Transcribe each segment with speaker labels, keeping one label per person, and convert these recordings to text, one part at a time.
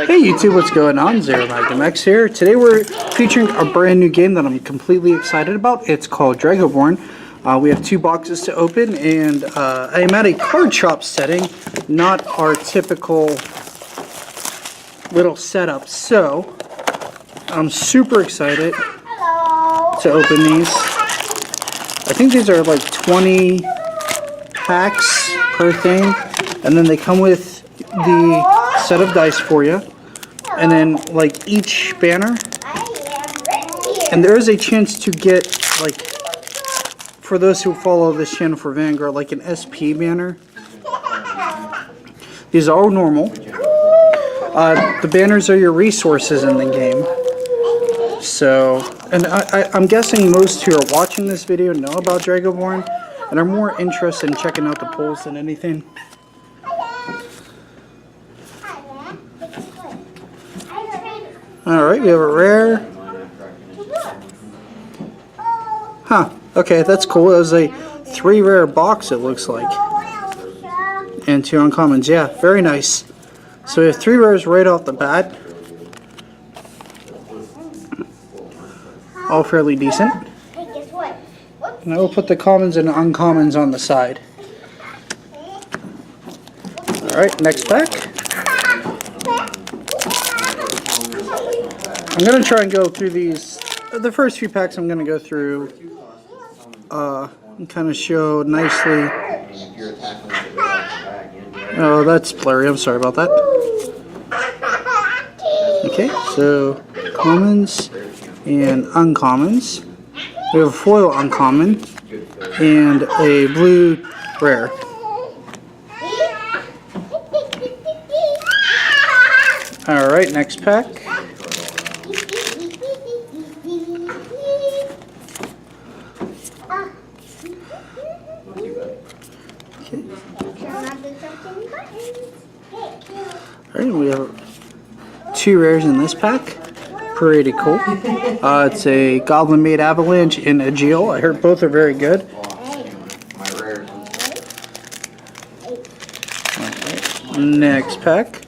Speaker 1: Hey YouTube, what's going on? ZeroMagnumX here. Today we're featuring a brand new game that I'm completely excited about. It's called Dragoborne. We have 2 boxes to open, and I am at a card shop setting, not our typical little setup. So I'm super excited to open these. I think these are like 20 packs per thing, and then they come with the set of dice for you, and then like each banner, and there is a chance to get, like, for those who follow this channel for Vanguard, like an SP banner. These are all normal. The banners are your resources in the game. So, and I'm guessing most who are watching this video know about Dragoborne and are more interested in checking out the polls than anything. Alright, we have a rare. Huh, okay, that's cool. It was a 3 rare box, it looks like. And 2 uncommons, yeah, very nice. So we have 3 rares right off the bat. All fairly decent. And I will put the commons and uncommons on the side. Alright, next pack. I'm going to try and go through these. The first few packs I'm going to go through and kind of show nicely. Oh, that's blurry. I'm sorry about that. Okay, so commons and uncommons. We have a foil uncommon and a blue rare. Alright, next pack. Alright, we have 2 rares in this pack. Pretty cool. It's a Goblin Made Avalanche and a Geo. I heard both are very good. Okay. Next pack.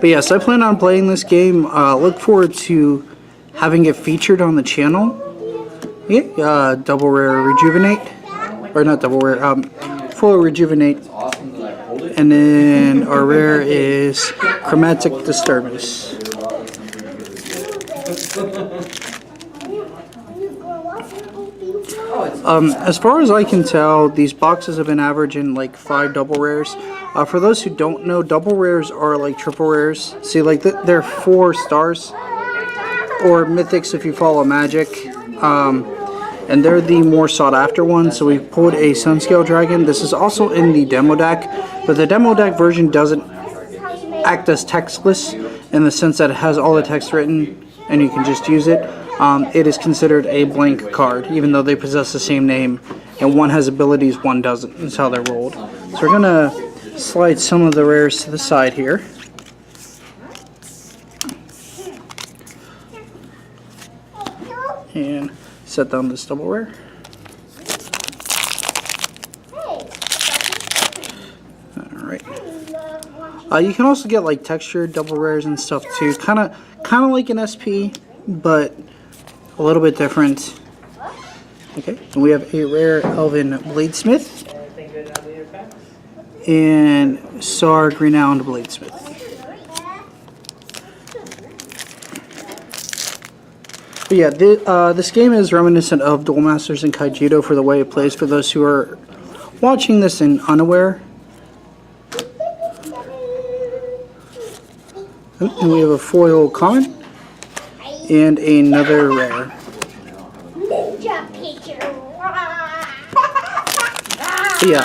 Speaker 1: But yes, I plan on playing this game. Look forward to having it featured on the channel. Yeah, double rare Rejuvenate. Or not double rare, full Rejuvenate. And then our rare is Chromatic Disturbance. As far as I can tell, these boxes have been averaging like 5 double rares. For those who don't know, double rares are like triple rares. See, like they're 4 stars, or mythics if you follow Magic. And they're the more sought after ones. So we pulled a Sunscale Dragon. This is also in the demo deck, but the demo deck version doesn't act as textless in the sense that it has all the text written and you can just use it. It is considered a blank card, even though they possess the same name, and one has abilities, one doesn't. That's how they're rolled. So we're gonna slide some of the rares to the side here. And set down this double rare. Alright. You can also get like textured double rares and stuff too. Kinda like an SP, but a little bit different. Okay, and we have a rare Elven Bladesmith and Sarg Renowned Bladesmith. But yeah, this game is reminiscent of Duel Masters and Kaijudo for the way it plays, for those who are watching this and unaware. And we have a foil common and another rare. But yeah,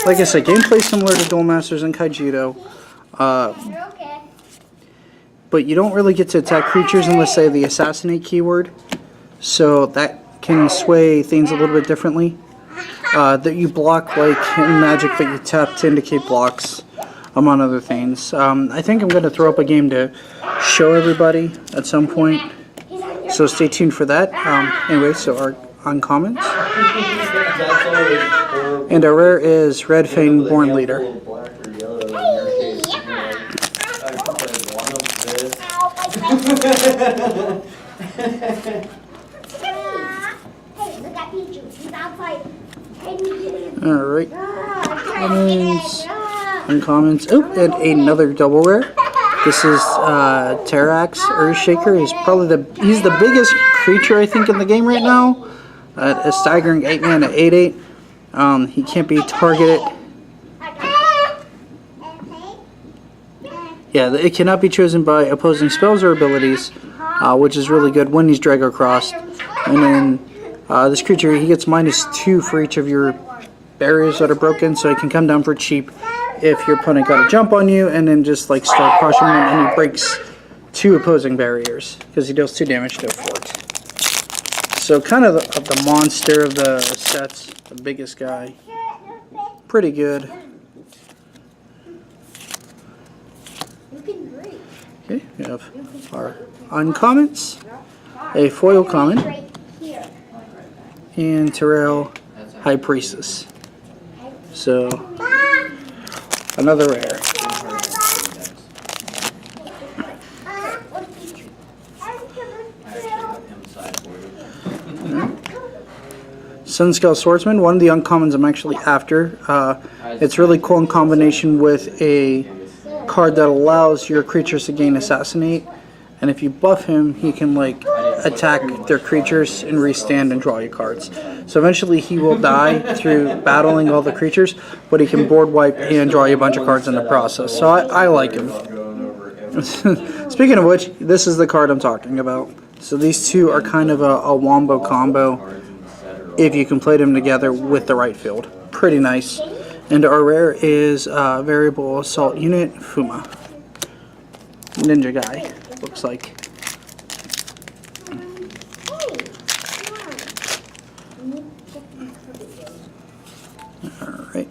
Speaker 1: like I said, gameplay similar to Duel Masters and Kaijudo. But you don't really get to attack creatures unless they have the assassinate keyword. So that can sway things a little bit differently. That you block like in Magic, but you tap to indicate blocks, among other things. I think I'm going to throw up a game to show everybody at some point. So stay tuned for that. Anyway, so our uncommons. And our rare is Red Fang Born Leader. Alright. Commons, uncommons. Oh, and another double rare. This is Terax Earthshaker. He's the biggest creature I think in the game right now. A staggering 8 mana, 8/8. He can't be targeted. Yeah, it cannot be chosen by opposing spells or abilities, which is really good when he's Drago crossed. And then this creature, he gets -2 for each of your barriers that are broken, so he can come down for cheap if your opponent got a jump on you, and then just like start crushing them, and he breaks 2 opposing barriers because he deals 2 damage to a fort. So kind of the monster of the sets, the biggest guy. Pretty good. Okay, we have our uncommons, a foil common, and Terrell High Priestess. So another rare. Sunscale Swordsman, one of the uncommons I'm actually after. It's really cool in combination with a card that allows your creatures to gain Assassinate, and if you buff him, he can like attack their creatures and restand and draw you cards. So eventually he will die through battling all the creatures, but he can board wipe and draw you a bunch of cards in the process. So I like him. Speaking of which, this is the card I'm talking about. So these two are kind of a wombo combo if you can play them together with the right field. Pretty nice. And our rare is Variable Assault Unit, Fuma. Ninja guy, looks like. Alright.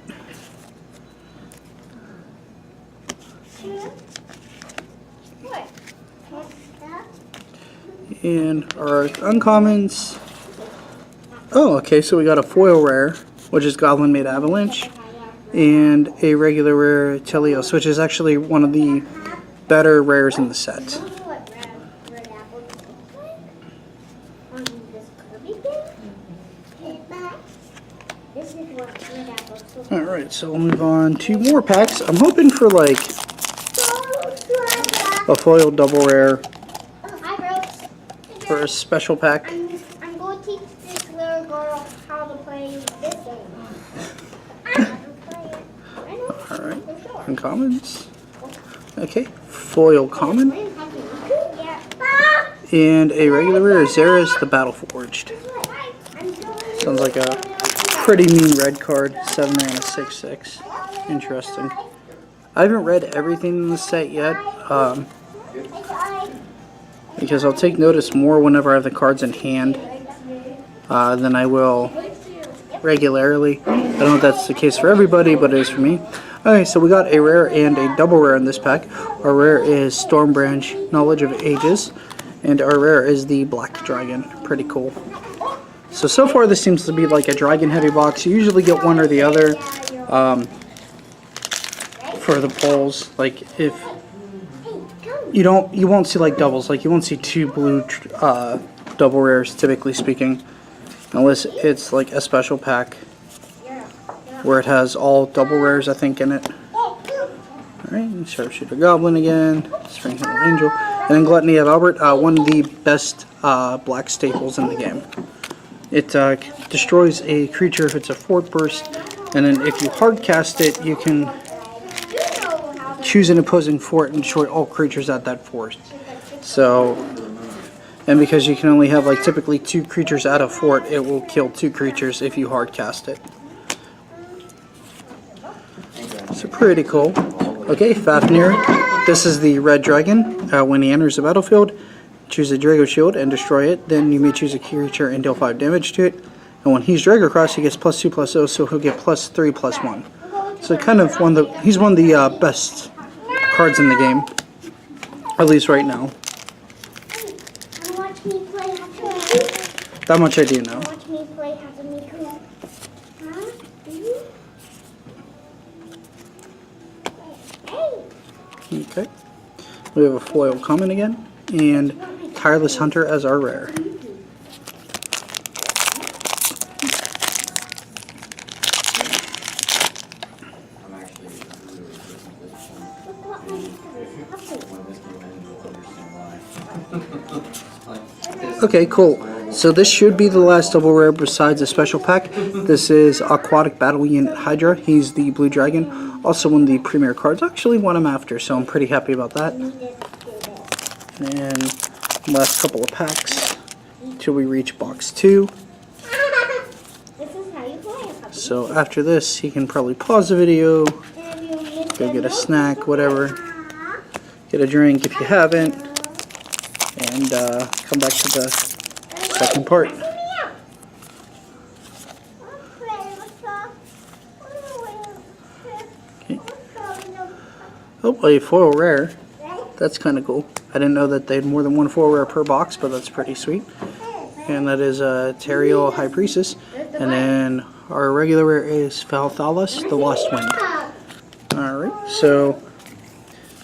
Speaker 1: And our uncommons. Oh, okay, so we got a foil rare, which is Goblin Made Avalanche, and a regular rare Telios, which is actually one of the better rares in the set. Alright, so we'll move on to more packs. I'm hoping for like a foil double rare for a special pack.
Speaker 2: I'm going to teach this little girl how to play this game.
Speaker 1: Alright, uncommons. Okay, foil common. And a regular rare, Xera's the Battle Forged. Sounds like a pretty mean red card, 7 mana, 6/6. Interesting. I haven't read everything in the set yet, because I'll take notice more whenever I have the cards in hand than I will regularly. I don't know if that's the case for everybody, but it is for me. Okay, so we got a rare and a double rare in this pack. Our rare is Stormbranch, Knowledge of Ages, and our rare is the Black Dragon. Pretty cool. So far this seems to be like a dragon heavy box. You usually get one or the other for the pulls. Like if you won't see like doubles. Like you won't see 2 blue double rares, typically speaking, unless it's like a special pack where it has all double rares, I think, in it. Alright, Sharpshooter Goblin again, Spring Hill Angel, and then Gluttony of Albert, one of the best black staples in the game. It destroys a creature if it's a fort burst, and then if you hard cast it, you can choose an opposing fort and destroy all creatures at that fort. So, and because you can only have like typically 2 creatures at a fort, it will kill 2 creatures if you hard cast it. So pretty cool. Okay, Fafnir. This is the red dragon. When he enters the battlefield, choose a Drago Shield and destroy it. Then you may choose a creature and deal 5 damage to it. And when he's Drago Cross, he gets +2/+0, so he'll get +3/+1. So kind of he's one of the best cards in the game, at least right now. That much I do know. Okay. We have a foil coming again, and Tireless Hunter as our rare. Okay, cool. So this should be the last double rare besides a special pack. This is Aquatic Battle Unit Hydra. He's the Blue Dragon. Also one of the premier cards. Actually won him after, so I'm pretty happy about that. And last couple of packs till we reach box 2. So after this, he can probably pause the video, go get a snack, whatever, get a drink if you haven't, and come back to the second part. Okay. Oh, a foil rare. That's kind of cool. I didn't know that they had more than one foil rare per box, but that's pretty sweet. And that is Teriel High Priestess. And then our regular rare is Valthalos, the Lost Wind. Alright, so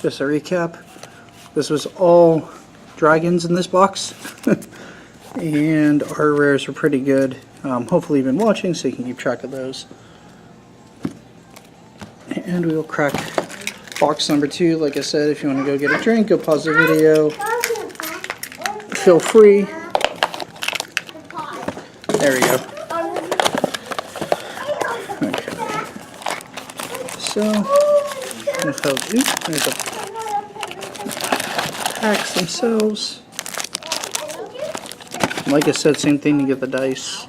Speaker 1: just a recap. This was all dragons in this box. And our rares are pretty good. Hopefully you've been watching so you can keep track of those. And we will crack box number 2. Like I said, if you want to go get a drink, go pause the video. Feel free. There we go. Okay. So, there's the packs themselves. Like I said, same thing to get the dice.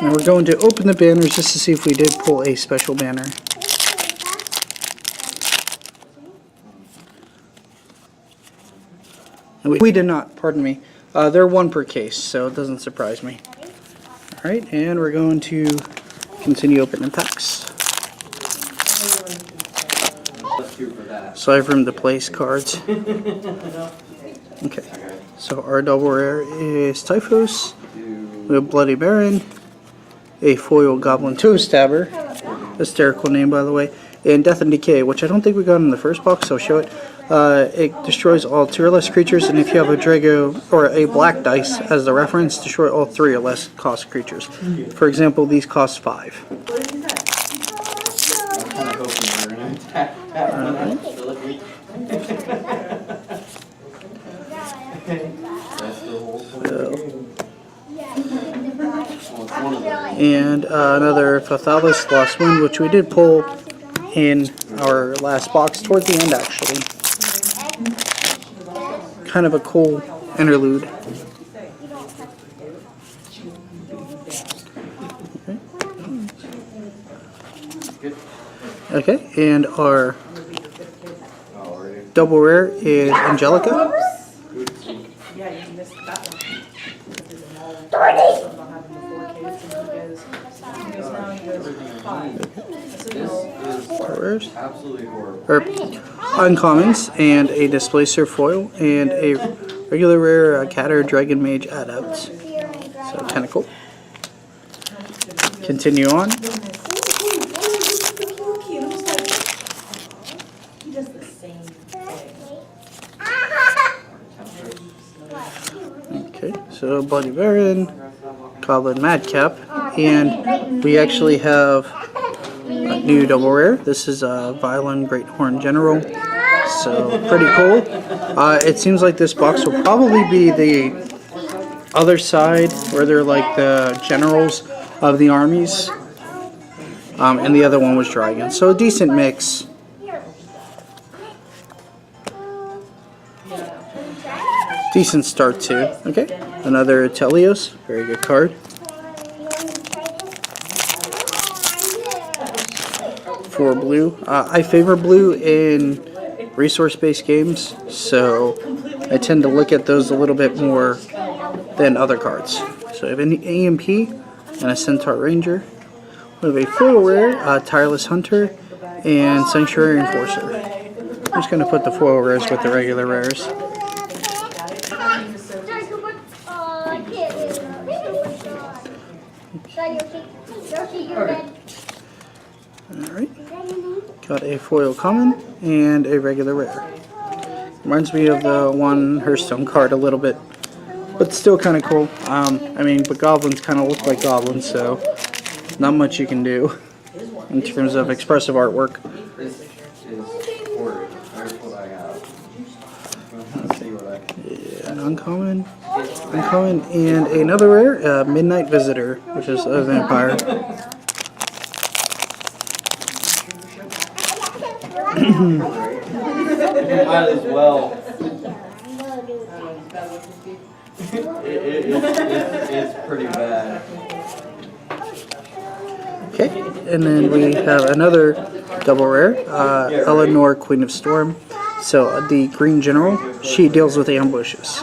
Speaker 1: Now we're going to open the banners just to see if we did pull a special banner. We did not, pardon me. They're one per case, so it doesn't surprise me. Alright, and we're going to continue opening packs. Aside from the place cards. Okay, so our double rare is Typhus, we have Bloody Baron, a foil Goblin Toe Stabber, hysterical name by the way, and Death and Decay, which I don't think we got in the first box, so I'll show it. It destroys all 2 or less creatures, and if you have a Drago or a black dice as the reference, destroy all 3 or less cost creatures. For example, these cost 5. And another Valthalos Lost Wind, which we did pull in our last box towards the end, actually. Kind of a cool interlude. Okay, and our double rare is Angelica. Or uncommons, and a Displacer foil, and a regular rare Catter Dragon Mage Adept. So kind of cool. Continue on. Okay, so Bloody Baron, Goblin Madcap, and we actually have a new double rare. This is a Violin Greathorn General, so pretty cool. It seems like this box will probably be the other side where they're like the generals of the armies, and the other one was dragons, so a decent mix. Decent start too. Okay, another Telios, very good card. For blue, I favor blue in resource-based games, so I tend to look at those a little bit more than other cards. So I have an AMP and a Centaur Ranger. We have a foil rare, Tireless Hunter, and Sanctuary Enforcer. I'm just going to put the foil rares with the regular rares. Alright. Got a foil common and a regular rare. Reminds me of the one Hearthstone card a little bit, but still kind of cool. I mean, but goblins kind of look like goblins, so not much you can do in terms of expressive artwork. Yeah, an uncommon, and another rare, Midnight Visitor, which is a vampire.
Speaker 3: Might as well. It's pretty bad.
Speaker 1: Okay, and then we have another double rare, Eleanor, Queen of Storm. So the Green General, she deals with ambushes,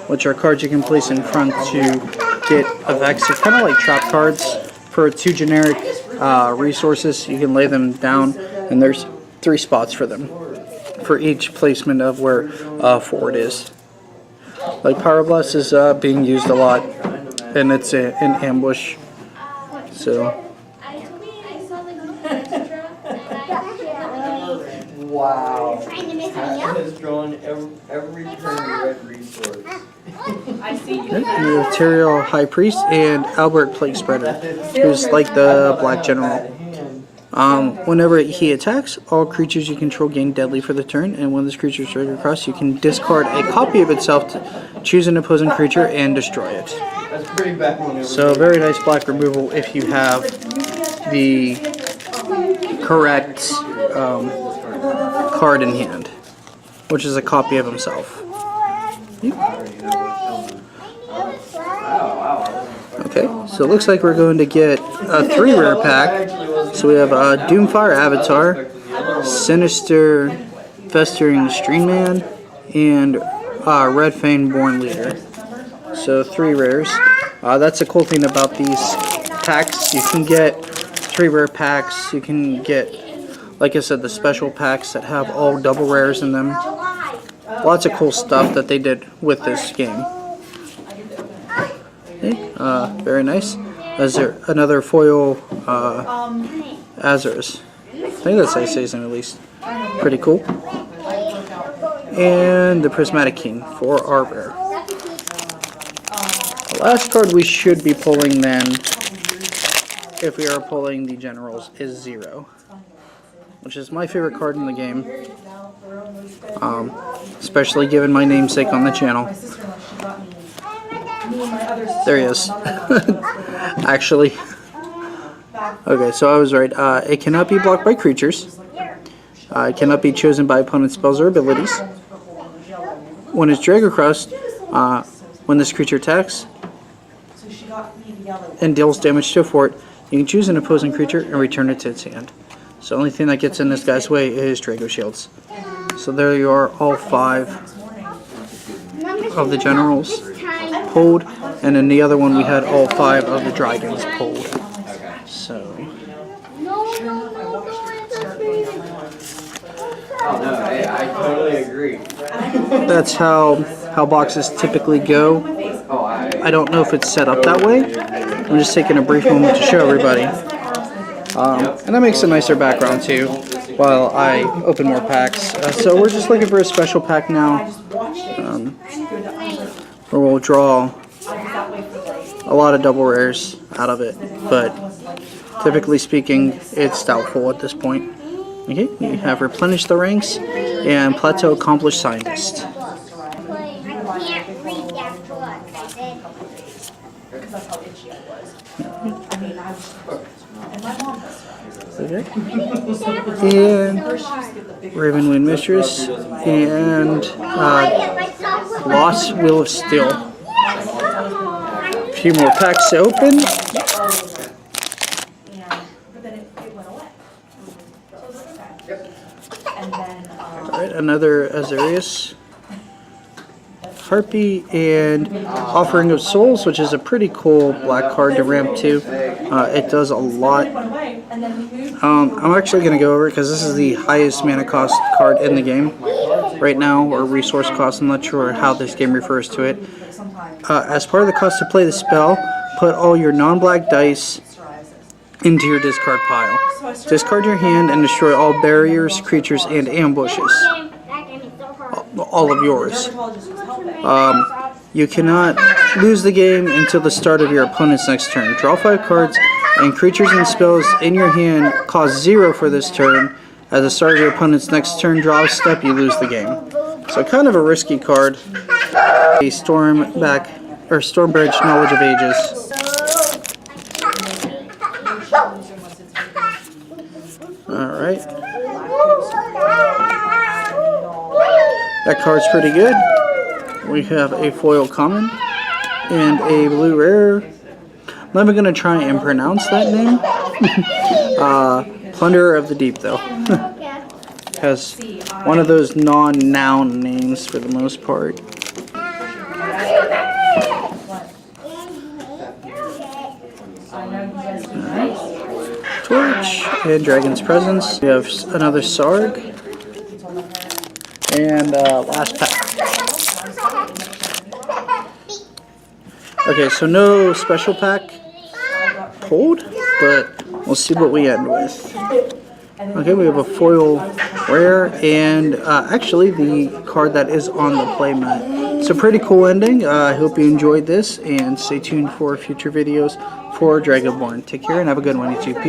Speaker 1: which are cards you can place in front to get effects. They're kind of like trap cards for 2 generic resources. You can lay them down, and there's 3 spots for them, for each placement of where forward is. Like Power Blast is being used a lot, and it's an ambush. So.
Speaker 3: Wow.
Speaker 2: Trying to mess me
Speaker 3: That
Speaker 2: up?
Speaker 3: has drawn every turn red resource.
Speaker 4: I see you.
Speaker 1: The Material High Priest and Albert Plague Spreader, who's like the Black General. Whenever he attacks, all creatures you control gain deadly for the turn, and when this creature is dragged across, you can discard a copy of itself to choose an opposing creature and destroy it.
Speaker 3: That's pretty bad whenever.
Speaker 1: So very nice black removal if you have the correct card in hand, which is a copy of himself. Okay, so it looks like we're going to get a 3 rare pack. So we have Doomfire Avatar, Sinister Festering Streamman, and Red Fang Born Leader. So 3 rares. That's the cool thing about these packs. You can get 3 rare packs. You can get, like I said, the special packs that have all double rares in them. Lots of cool stuff that they did with this game. Okay, very nice. Is there another foil Azurus? I think that's how you say his name at least. Pretty cool. And the Prismatic King for our rare. The last card we should be pulling then, if we are pulling the generals, is Zero, which is my favorite card in the game. Especially given my namesake on the channel. There he is. Actually. Okay, so I was right. It cannot be blocked by creatures. It cannot be chosen by opponent's spells or abilities. When it's dragged across, when this creature attacks and deals damage to a fort, you can choose an opposing creature and return it to its hand. So the only thing that gets in this guy's way is Drago Shields. So there you are, all 5 of the generals pulled, and in the other one we had all 5 of the dragons pulled. So
Speaker 3: Oh no, hey, I totally agree.
Speaker 1: that's how boxes typically go.
Speaker 3: Oh,
Speaker 1: I don't know if it's set up that way. I'm just taking a brief moment to show everybody. And that makes a nicer background too, while I open more packs. So we're just looking for a special pack now, where we'll draw a lot of double rares out of it, but typically speaking, it's doubtful at this point. Okay, we have Replenished the Ranks and Plateau Accomplished Scientist.
Speaker 2: I can't read that book. I said,
Speaker 4: Because that's how itchy I was. I mean, I was, and my mom was.
Speaker 1: Okay. And Ravenwind Mistress and Lost Will of Steel. A few more packs to open.
Speaker 4: But then it went away. So it was okay. And then,
Speaker 1: Alright, another Azurius. Harpy and Offering of Souls, which is a pretty cool black card to ramp to. It does a lot. I'm actually going to go over it because this is the highest mana cost card in the game right now, or resource cost. I'm not sure how this game refers to it. As part of the cost to play the spell, put all your non-black dice into your discard pile. Discard your hand and destroy all barriers, creatures, and ambushes.
Speaker 2: That game is so hard.
Speaker 1: All of yours.
Speaker 4: Dermatologist was helping.
Speaker 1: You cannot lose the game until the start of your opponent's next turn. Draw 5 cards, and creatures and spells in your hand cost 0 for this turn. At the start of your opponent's next turn draw step, you lose the game. So kind of a risky card. A Stormbridge Knowledge of Ages. Alright. That card's pretty good. We have a foil common and a blue rare. I'm not even going to try and pronounce that name. Plunderer of the Deep, though. Has one of those non-noun names for the most part. Torch and Dragon's Presence. We have another Sarg. And last pack. Okay, so no special pack pulled, but we'll see what we end with. Okay, we have a foil rare and actually the card that is on the playmat. It's a pretty cool ending. I hope you enjoyed this and stay tuned for future videos for Dragoborne. Take care and have a good one, YouTube.